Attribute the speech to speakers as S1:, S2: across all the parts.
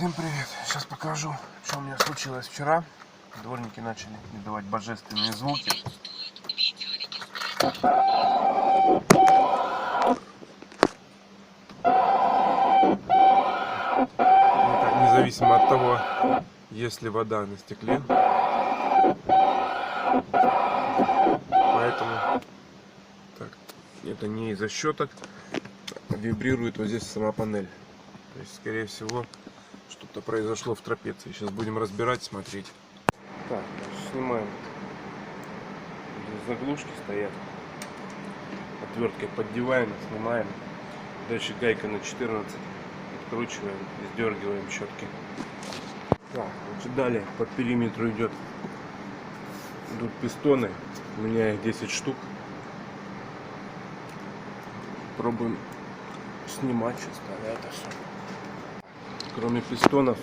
S1: Всем привет! Сейчас покажу, что у меня случилось вчера. Дворники начали издавать божественные звуки. Это независимо от того, есть ли вода на стекле. Поэтому так, это не из-за щеток, вибрирует вот здесь сама панель. То есть, скорее всего, что-то произошло в трапеции. Сейчас будем разбирать, смотреть. Так, значит, снимаем. Здесь заглушки стоят. Отверткой поддеваем, снимаем. Дальше гайка на 14. Откручиваем и сдергиваем щетки. Так, значит, далее по периметру идут пистоны. У меня их 10 штук. Пробуем снимать чисто это все. Кроме пистонов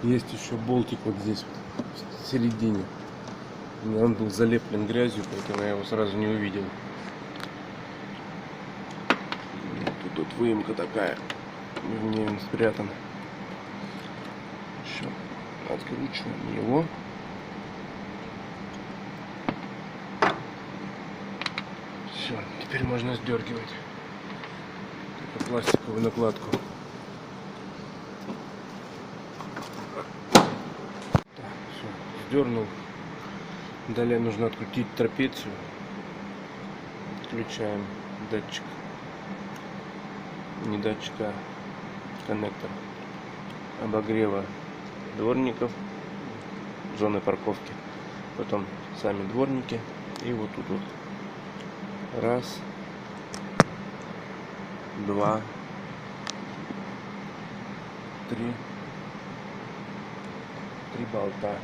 S1: есть еще болтик вот здесь вот, в середине. Он был залеплен грязью, поэтому я его сразу не увидел. Тут выемка такая, в ней он спрятан. Еще откручиваем его. Все, теперь можно сдергивать эту пластиковую накладку. Так, все, сдернул. Далее нужно открутить трапецию. Включаем датчик. Не датчик, а коннектор обогрева дворников, зоны парковки. Потом сами дворники. И вот тут вот. Раз, два, три болта.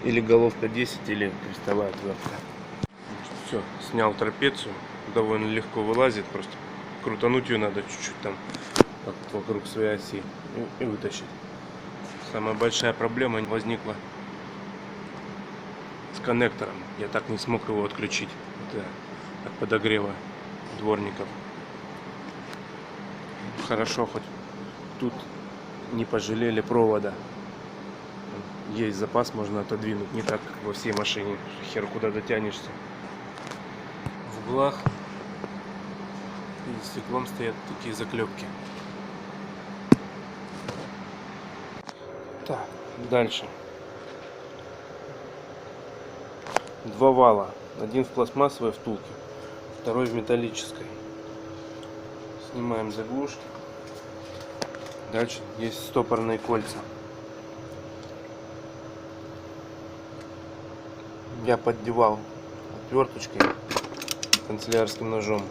S1: Или головка 10, или крестовая отвертка. Все, снял трапецию. Довольно легко вылазит. Просто крутануть ее надо чуть-чуть там вокруг своей оси и вытащить. Самая большая проблема возникла с коннектором. Я так не смог его отключить. Это от подогрева дворников. Хорошо, хоть тут не пожалели провода. Есть запас, можно отодвинуть. Не так, как во всей машине. Хер куда дотянешься. В углах перед стеклом стоят такие заклепки. Так, дальше. Два вала. Один в пластмассовой втулке, второй в металлической. Снимаем заглушки. Дальше есть стопорные кольца. Я поддевал отверточкой, канцелярским ножом.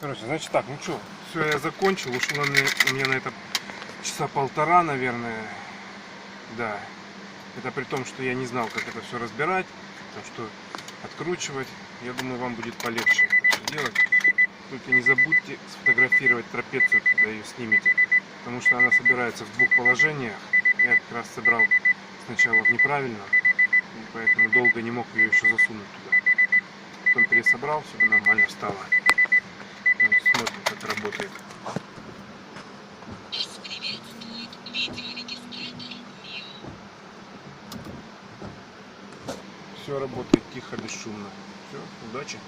S1: Короче, значит так, ну что, все, я закончил, ушло у меня на это часа полтора, наверное, да. Это при том, что я не знал, как это все разбирать, там, что откручивать. Я думаю, вам будет полегче это всё делать. Только не забудьте сфотографировать трапецию, когда ее снимете, потому что она собирается в двух положениях. Я как раз собрал сначала в неправильном, и поэтому долго не мог ее еще засунуть туда. Потом пересобрал, все нормально встало. Вот, смотрим, как работает.
S2: Вас приветствует видеорегистратор Mio.
S1: Все работает тихо, бесшумно. Все, удачи.